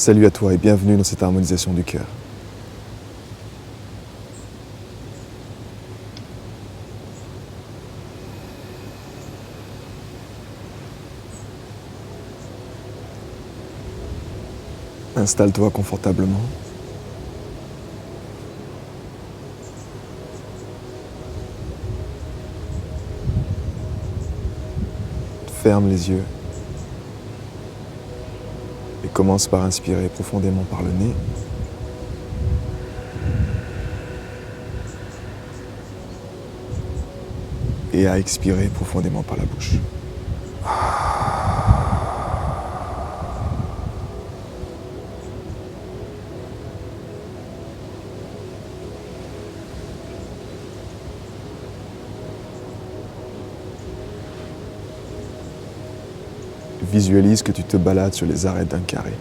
Salut à toi et bienvenue dans cette harmonisation du cœur. Installe-toi confortablement. Ferme les yeux et commence par inspirer profondément par le nez. Et à expirer profondément par la bouche. Visualise que tu te balades sur les arêtes d'un carré.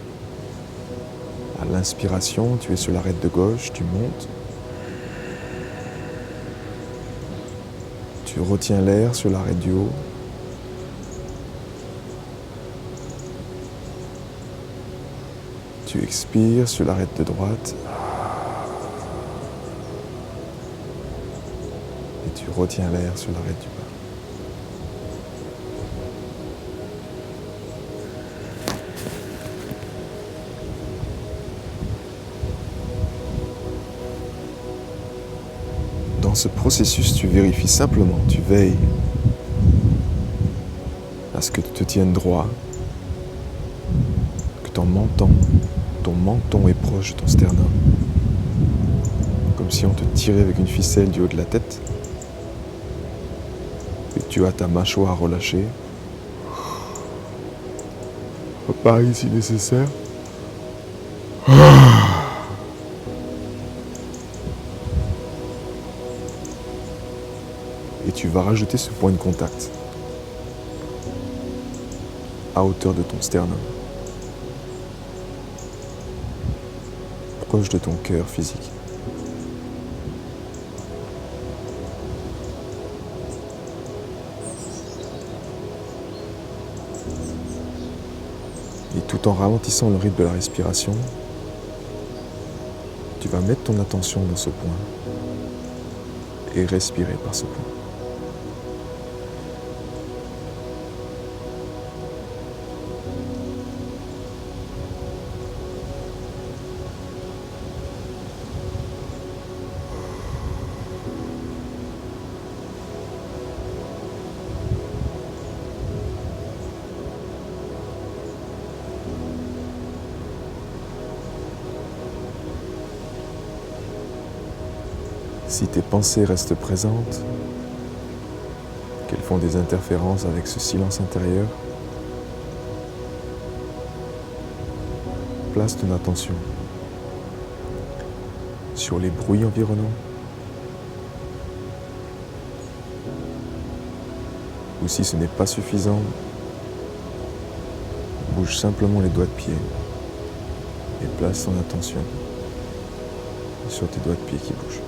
À l'inspiration, tu es sur l'arête de gauche, tu montes. Tu retiens l'air sur l'arête du haut. Tu expires sur l'arête de droite. Et tu retiens l'air sur l'arête du bas. Dans ce processus, tu vérifies simplement, tu veilles à ce que tu te tiennes droit, que ton menton est proche de ton sternum, comme si on te tirait avec une ficelle du haut de la tête, et que tu as ta mâchoire relâchée. Pareil si nécessaire. Et tu vas rajouter ce point de contact à hauteur de ton sternum, proche de ton cœur physique. Et tout en ralentissant le rythme de la respiration, tu vas mettre ton attention dans ce point et respirer par ce point. Si tes pensées restent présentes, qu'elles font des interférences avec ce silence intérieur, place ton attention sur les bruits environnants, ou si ce n'est pas suffisant, bouge simplement les doigts de pied et place ton attention sur tes doigts de pied qui bougent.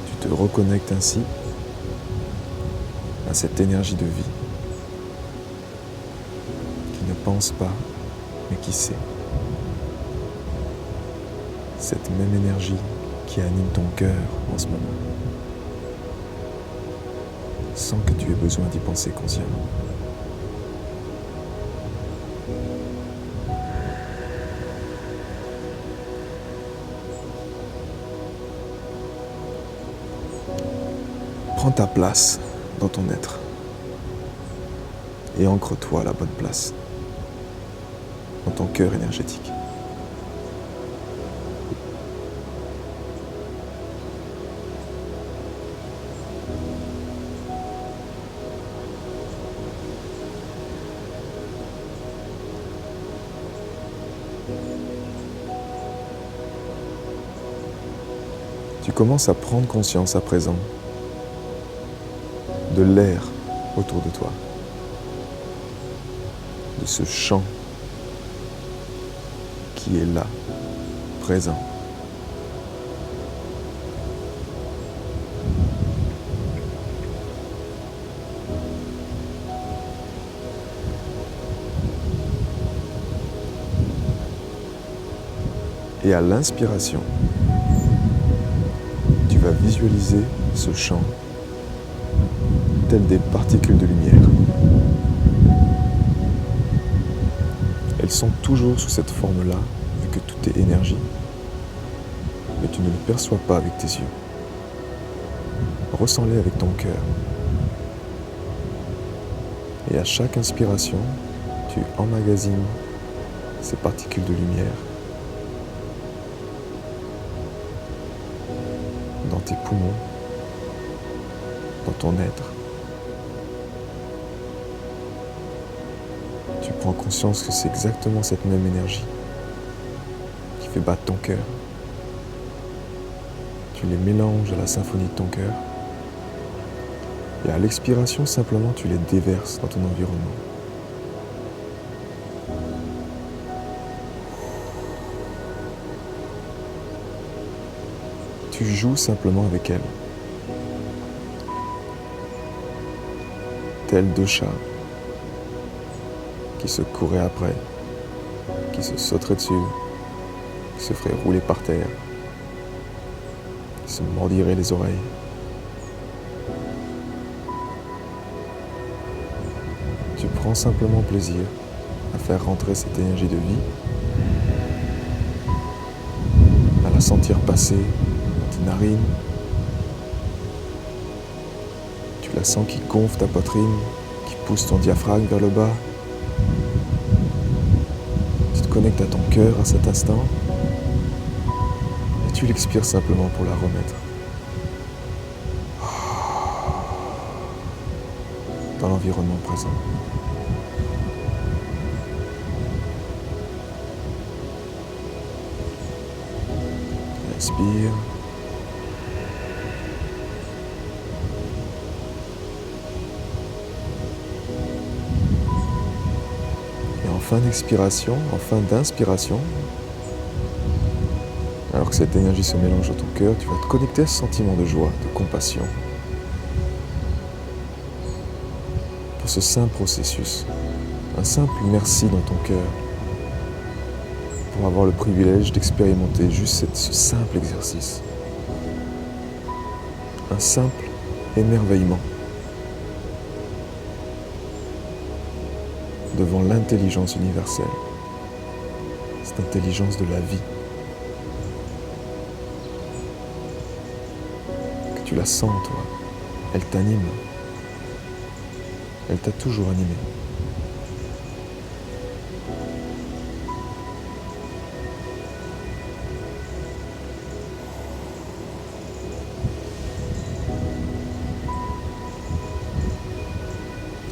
Tu te reconnectes ainsi à cette énergie de vie qui ne pense pas mais qui sait. Cette même énergie qui anime ton cœur en ce moment, sans que tu aies besoin d'y penser consciemment. Prends ta place dans ton être et ancre-toi à la bonne place, dans ton cœur énergétique. Tu commences à prendre conscience à présent de l'air autour de toi, de ce champ qui est là, présent, Et à l'inspiration, tu vas visualiser ce champ tel des particules de lumière. Elles sont toujours sous cette forme-là, vu que tout est énergie, mais tu ne le perçois pas avec tes yeux. Ressens-les avec ton cœur. Et à chaque inspiration, tu emmagasines ces particules de lumière dans tes poumons, dans ton être. Tu prends conscience que c'est exactement cette même énergie qui fait battre ton cœur. Tu les mélanges à la symphonie de ton cœur. Et à l'expiration, simplement, tu les déverses dans ton environnement. Tu joues simplement avec elles. Tels deux chats qui se couraient après, qui se sauteraient dessus, qui se feraient rouler par terre, qui se mordiraient les oreilles. Tu prends simplement plaisir à faire rentrer cette énergie de vie, à la sentir passer dans tes narines. Tu la sens qui gonfle ta poitrine, qui pousse ton diaphragme vers le bas. Tu te connectes à ton cœur à cet instant et tu l'expires simplement pour la remettre dans l'environnement présent. Inspire. Et en fin d'expiration, en fin d'inspiration, alors que cette énergie se mélange dans ton cœur, tu vas te connecter à ce sentiment de joie, de compassion. Pour ce simple processus, un simple merci dans ton cœur, pour avoir le privilège d'expérimenter juste ce simple exercice. Un simple émerveillement devant l'intelligence universelle, cette intelligence de la vie. Que tu la sens, toi, elle t'anime, elle t'a toujours animé.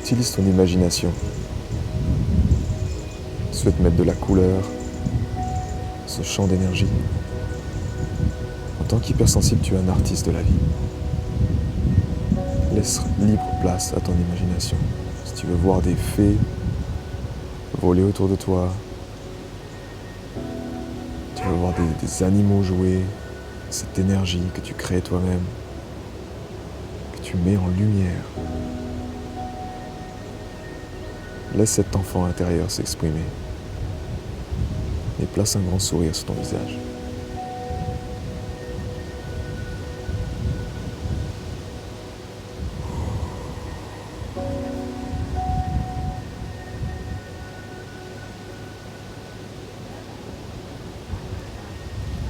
Utilise ton imagination. Souhaite mettre de la couleur, ce champ d'énergie. En tant qu'hypersensible, tu es un artiste de la vie. Laisse libre place à ton imagination. Si tu veux voir des fées voler autour de toi, tu veux voir des animaux jouer, cette énergie que tu crées toi-même, que tu mets en lumière. Laisse cet enfant intérieur s'exprimer et place un grand sourire sur ton visage.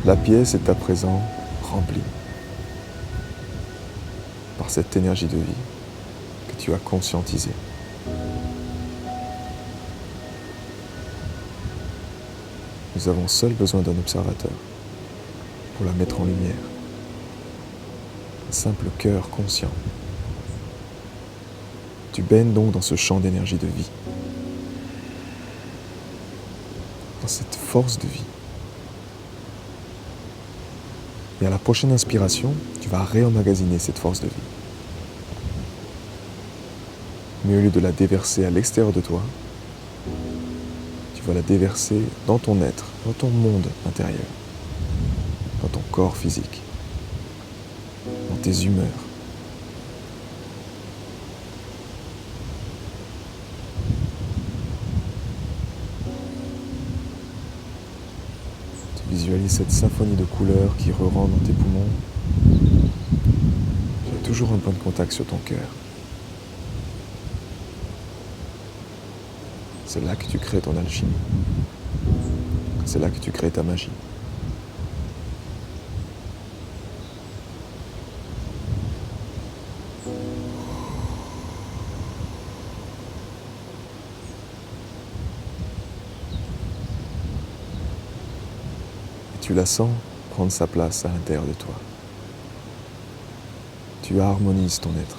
La pièce est à présent remplie par cette énergie de vie que tu as conscientisée. Nous avons seul besoin d'un observateur pour la mettre en lumière. Un simple cœur conscient. Tu baignes donc dans ce champ d'énergie de vie, dans cette force de vie. Et à la prochaine inspiration, tu vas réemmagasiner cette force de vie. Mais au lieu de la déverser à l'extérieur de toi, tu vas la déverser dans ton être, dans ton monde intérieur, dans ton corps physique, dans tes humeurs. Tu Visualise cette symphonie de couleurs qui re-rentre dans tes poumons. Tu as toujours un point de contact sur ton cœur. C'est là que tu crées ton alchimie. C'est là que tu crées ta magie. Et tu la sens prendre sa place à l'intérieur de toi. Tu harmonises ton être.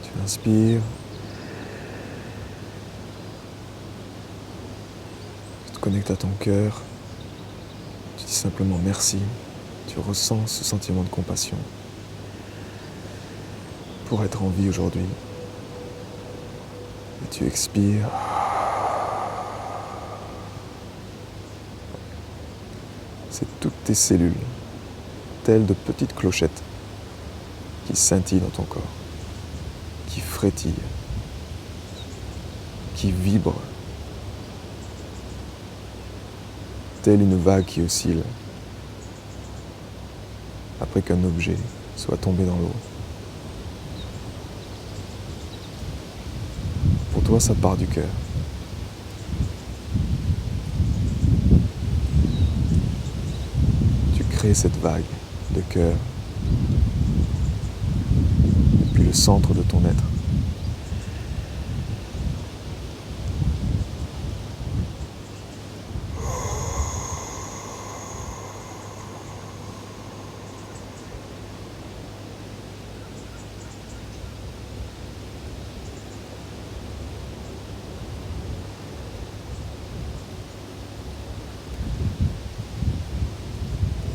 Tu inspires. Tu te connectes à ton cœur. Tu dis simplement merci. Tu ressens ce sentiment de compassion pour être en vie aujourd'hui. Et tu expires. C'est toutes tes cellules, telles de petites clochettes, qui scintillent dans ton corps, qui frétillent, qui vibrent, telle une vague qui oscille après qu'un objet soit tombé dans l'eau. Pour toi, ça part du cœur. Tu crées cette vague de cœur depuis le centre de ton être.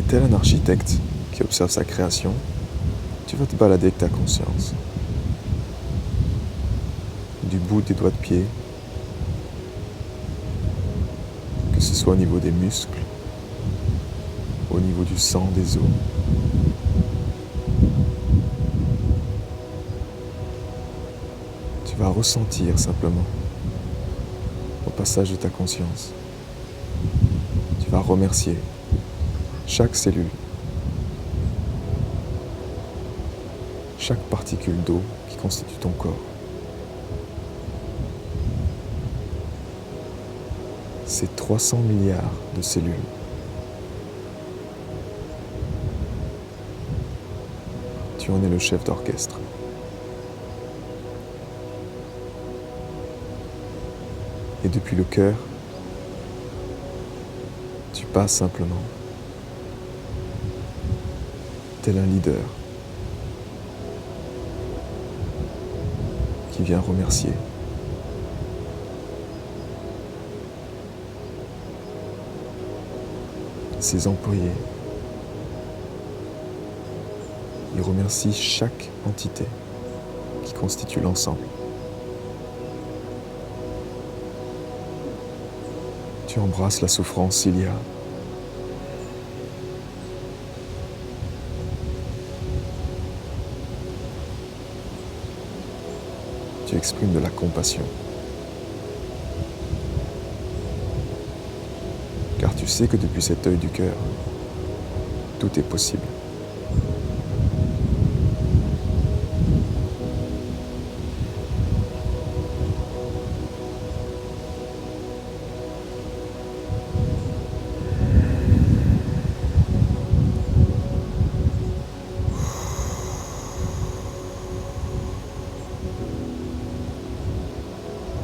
Tel un architecte qui observe sa création, tu vas te balader avec ta conscience. Du bout des doigts de pied, que ce soit au niveau des muscles, au niveau du sang, des os. Tu vas ressentir simplement, au passage de ta conscience. Tu vas remercier chaque cellule, chaque particule d'eau qui constitue ton corps. C'est 300 milliards de cellules. Tu en es le chef d'orchestre. Et depuis le cœur, tu passes simplement tel un leader qui vient remercier. Ses employés. Il remercie chaque entité qui constitue l'ensemble. Tu embrasses la souffrance s'il y a. Tu exprimes de la compassion. Car tu sais que depuis cet œil du cœur, tout est possible.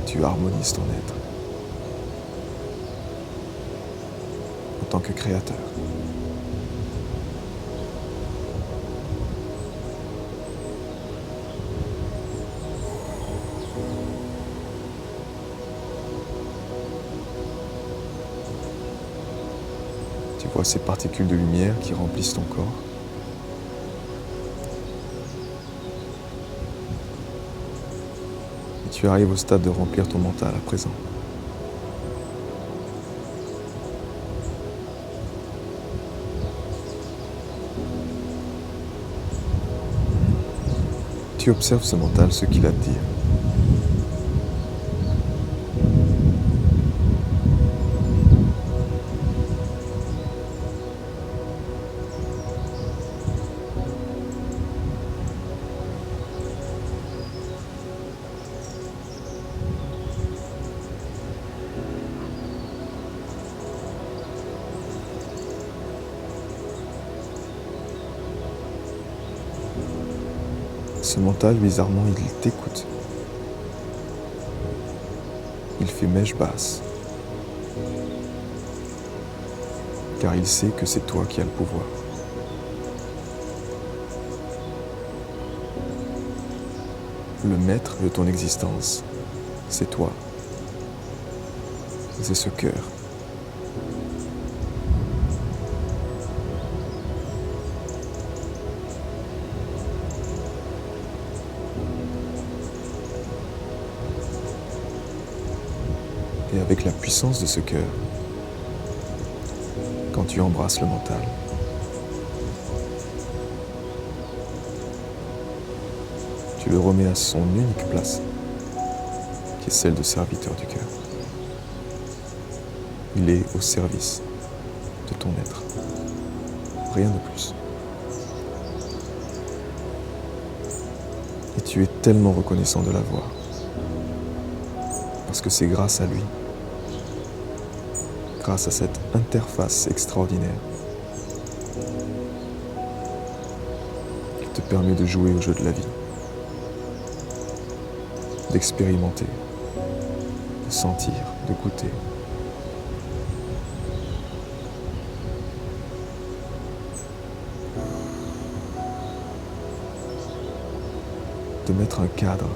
Tu harmonises ton être en tant que créateur. Tu vois ces particules de lumière qui remplissent ton corps. Et tu arrives au stade de remplir ton mental à présent. Tu observes ce mental, ce qu'il a à te dire. Ce mental, bizarrement, il t'écoute. Il fait mèche basse. Car il sait que c'est toi qui as le pouvoir. Le maître de ton existence, c'est toi. C'est ce cœur. Et avec la puissance de ce cœur, quand tu embrasses le mental, tu le remets à son unique place, qui est celle de serviteur du cœur. Il est au service de ton être, rien de plus. Et tu es tellement reconnaissant de l'avoir, parce que c'est grâce à lui, grâce à cette interface extraordinaire, qui te permet de jouer au jeu de la vie, d'expérimenter, de sentir, de goûter. De mettre un cadre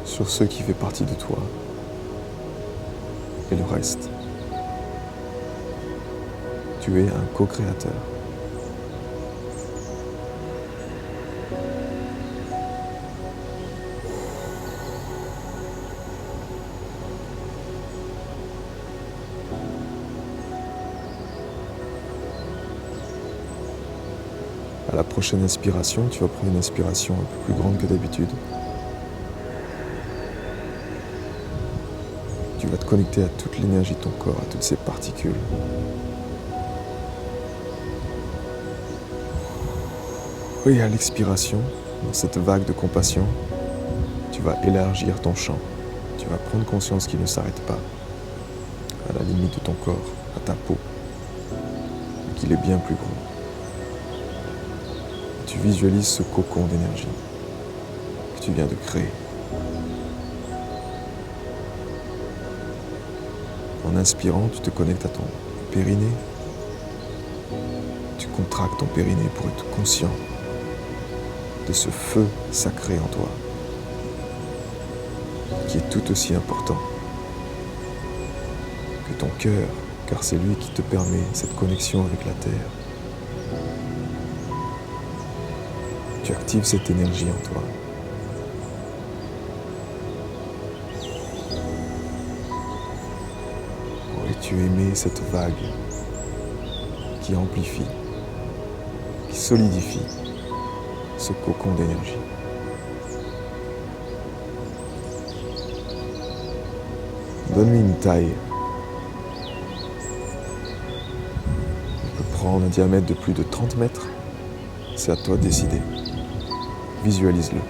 sur ce qui fait partie de toi et le reste. Tu es un co-créateur. À la prochaine inspiration, tu vas prendre une inspiration un peu plus grande que d'habitude. Tu vas te connecter à toute l'énergie de ton corps, à toutes ces particules. Et à l'expiration, dans cette vague de compassion, tu vas élargir ton champ. Tu vas prendre conscience qu'il ne s'arrête pas à la limite de ton corps, à ta peau, et qu'il est bien plus gros. Tu visualises ce cocon d'énergie que tu viens de créer. En inspirant, tu te connectes à ton périnée. Tu contractes ton périnée pour être conscient de ce feu sacré en toi, qui est tout aussi important que ton cœur, car c'est lui qui te permet cette connexion avec la terre. Tu actives cette énergie en toi. Et tu émets cette vague qui amplifie, qui solidifie ce cocon d'énergie. Donne-lui une taille. Il peut prendre un diamètre de plus de 30 mètres. C'est à toi de décider. Visualise-le.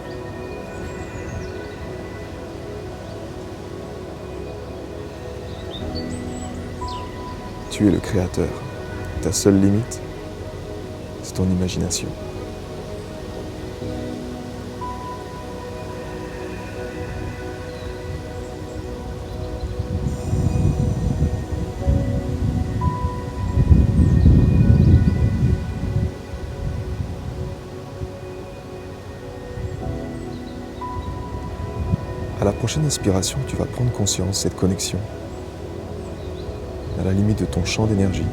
Tu es le créateur. Ta seule limite, c'est ton imagination. À la prochaine inspiration, tu vas prendre conscience de cette connexion à la limite de ton champ d'énergie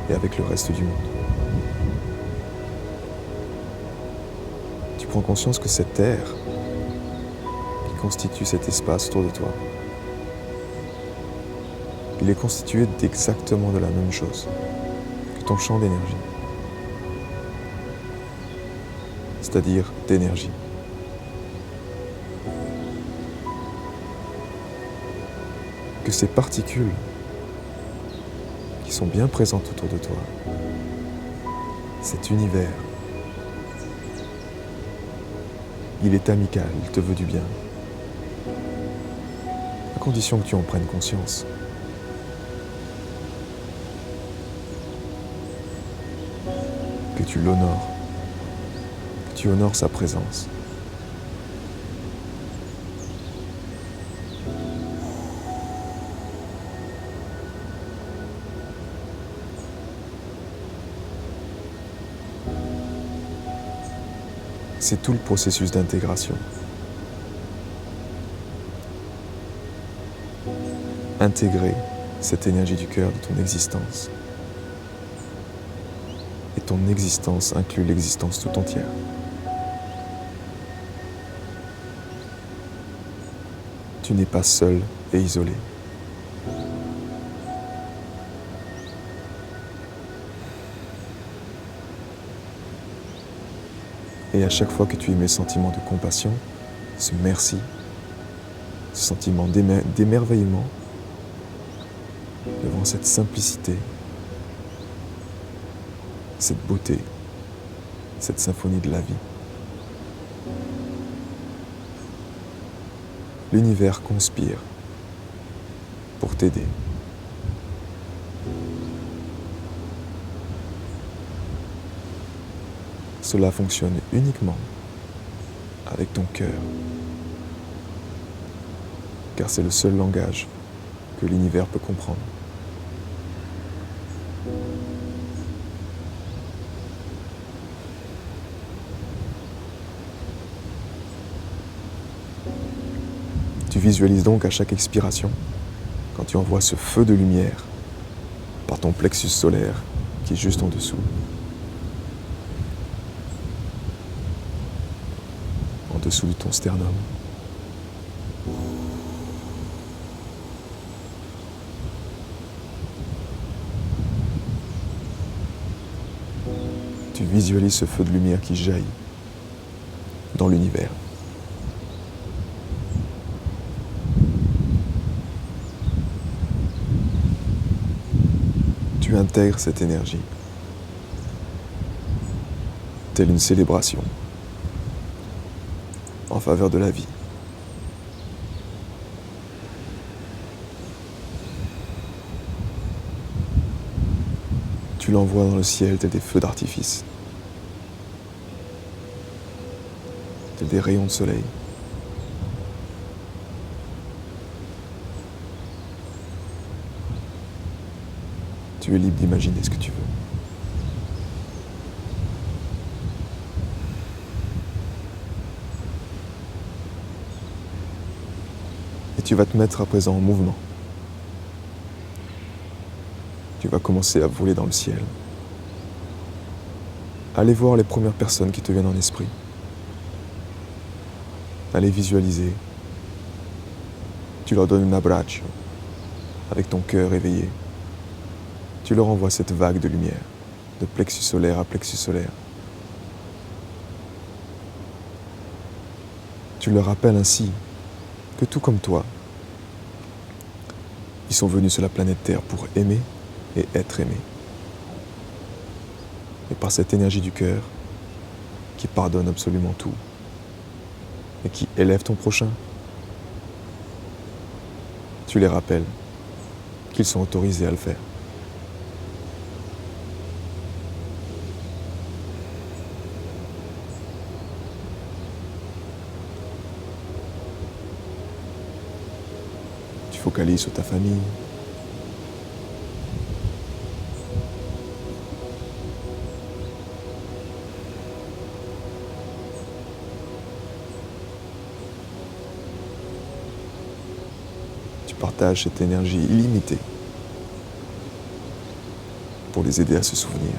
et avec le reste du monde. Tu prends conscience que cette terre qui constitue cet espace autour de toi, il est constitué d'exactement de la même chose que ton champ d'énergie, c'est-à-dire d'énergie. Que ces particules qui sont bien présentes autour de toi, cet univers, il est amical, il te veut du bien, à condition que tu en prennes conscience. que tu l'honores, que tu honores sa présence. C'est tout le processus d'intégration. Intégrer cette énergie du cœur de ton existence. Et ton existence inclut l'existence tout entière. Tu n'es pas seul et isolé. Et à chaque fois que tu émets ce sentiment de compassion, ce merci, ce sentiment d'émerveillement devant cette simplicité, cette beauté, cette symphonie de la vie. L'univers conspire pour t'aider. Cela fonctionne uniquement avec ton cœur, car c'est le seul langage que l'univers peut comprendre. Tu visualises donc à chaque expiration, quand tu envoies ce feu de lumière par ton plexus solaire qui est juste en dessous, en dessous de ton sternum. Tu visualises ce feu de lumière qui jaillit dans l'univers. Tu intègres cette énergie, telle une célébration en faveur de la vie. Tu l'envoies dans le ciel tel des feux d'artifice, tel des rayons de soleil. Tu es libre d'imaginer ce que tu veux. Et tu vas te mettre à présent en mouvement. Tu vas commencer à voler dans le ciel. Allez voir les premières personnes qui te viennent en esprit. Allez visualiser. Tu leur donnes un abbraccio avec ton cœur éveillé. Tu leur envoies cette vague de lumière, de plexus solaire à plexus solaire. Tu leur rappelles ainsi que tout comme toi, ils sont venus sur la planète Terre pour aimer et être aimés. Et par cette énergie du cœur, qui pardonne absolument tout, et qui élève ton prochain, tu les rappelles qu'ils sont autorisés à le faire. Tu focalises sur ta famille. Tu partages cette énergie illimitée pour les aider à se souvenir.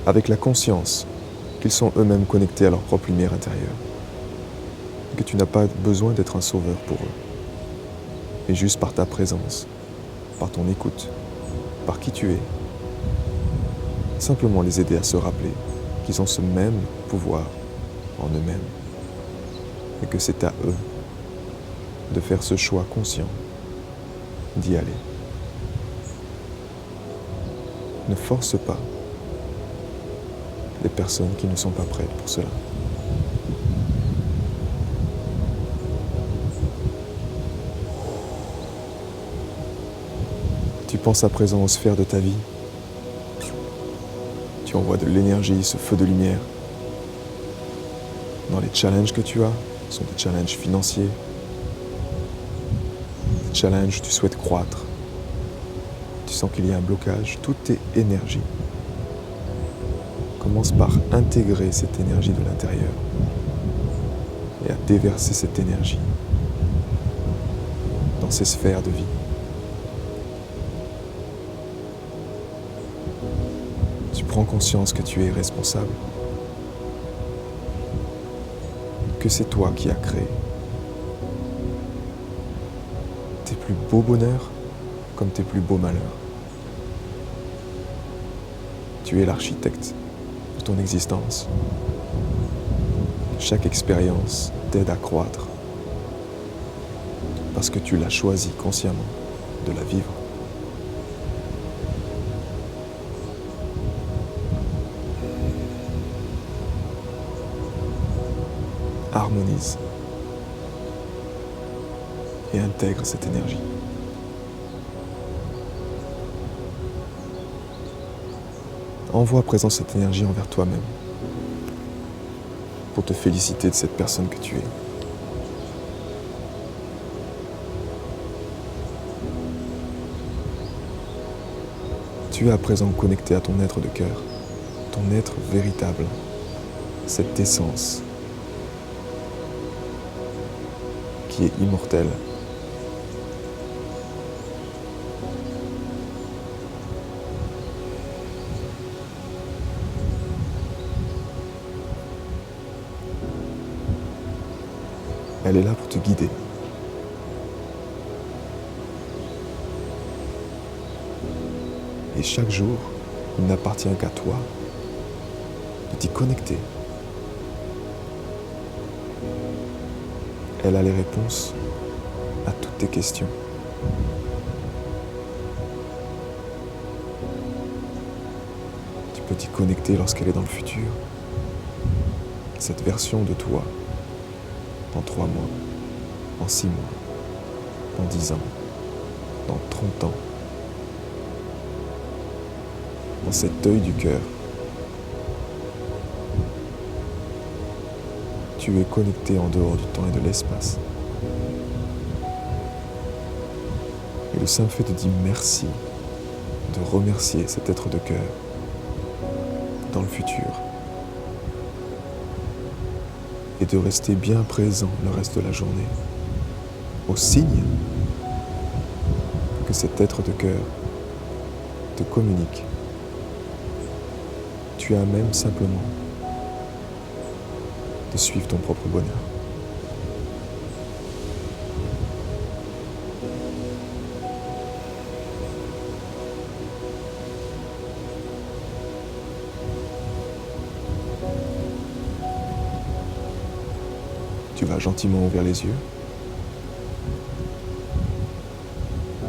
Avec la conscience qu'ils sont eux-mêmes connectés à leur propre lumière intérieure. Que tu n'as pas besoin d'être un sauveur pour eux, mais juste par ta présence, par ton écoute, par qui tu es, simplement les aider à se rappeler qu'ils ont ce même pouvoir en eux-mêmes et que c'est à eux de faire ce choix conscient d'y aller. Ne force pas les personnes qui ne sont pas prêtes pour cela. Tu Tu penses à présent aux sphères de ta vie. Tu envoies de l'énergie, ce feu de lumière. Dans les challenges que tu as, ce sont des challenges financiers, des challenges où tu souhaites croître. Tu sens qu'il y a un blocage, tout est énergie. Commence par intégrer cette énergie de l'intérieur et à déverser cette énergie dans ces sphères de vie. Tu prends conscience que tu es responsable, que c'est toi qui as créé tes plus beaux bonheurs comme tes plus beaux malheurs. Tu es l'architecte de ton existence. Chaque expérience t'aide à croître parce que tu l'as choisi consciemment de la vivre. Harmonise et intègre cette énergie. Envoie à présent cette énergie envers toi-même pour te féliciter de cette personne que tu es. Tu es à présent connecté à ton être de cœur, ton être véritable, cette essence qui est immortelle. Elle est là pour te guider. Et chaque jour, il n'appartient qu'à toi de t'y connecter. Elle a les réponses à toutes tes questions. Tu peux t'y connecter lorsqu'elle est dans le futur. Cette version de toi, dans 3 mois, en 6 mois, dans 10 ans, dans 30 ans, dans cet œil du cœur. Tu es connecté en dehors du temps et de l'espace. Et le simple fait de dire merci, de remercier cet être de cœur dans le futur et de rester bien présent le reste de la journée au signe que cet être de cœur te communique. Tu as même simplement de suivre ton propre bonheur. Tu vas gentiment ouvrir les yeux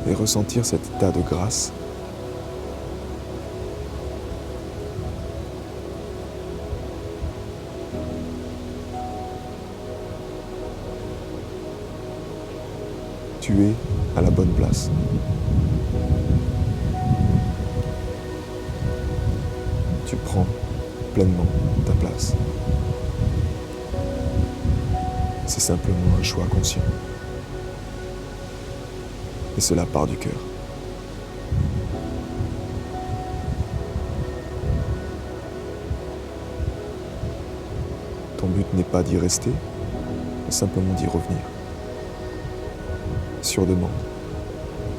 et ressentir cet état de grâce. Tu es à la bonne place. Tu prends pleinement ta place. C'est simplement un choix conscient. Et cela part du cœur. Ton but n'est pas d'y rester, mais simplement d'y revenir. Sur demande,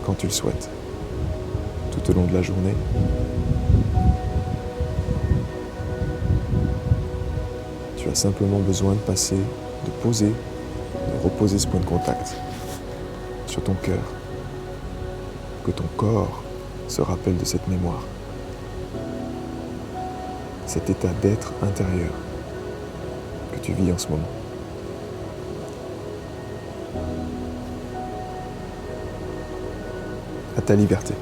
quand tu le souhaites, tout au long de la journée. Tu as simplement besoin de passer, de poser, de reposer ce point de contact sur ton cœur, que ton corps se rappelle de cette mémoire, cet état d'être intérieur que tu vis en ce moment. À ta liberté.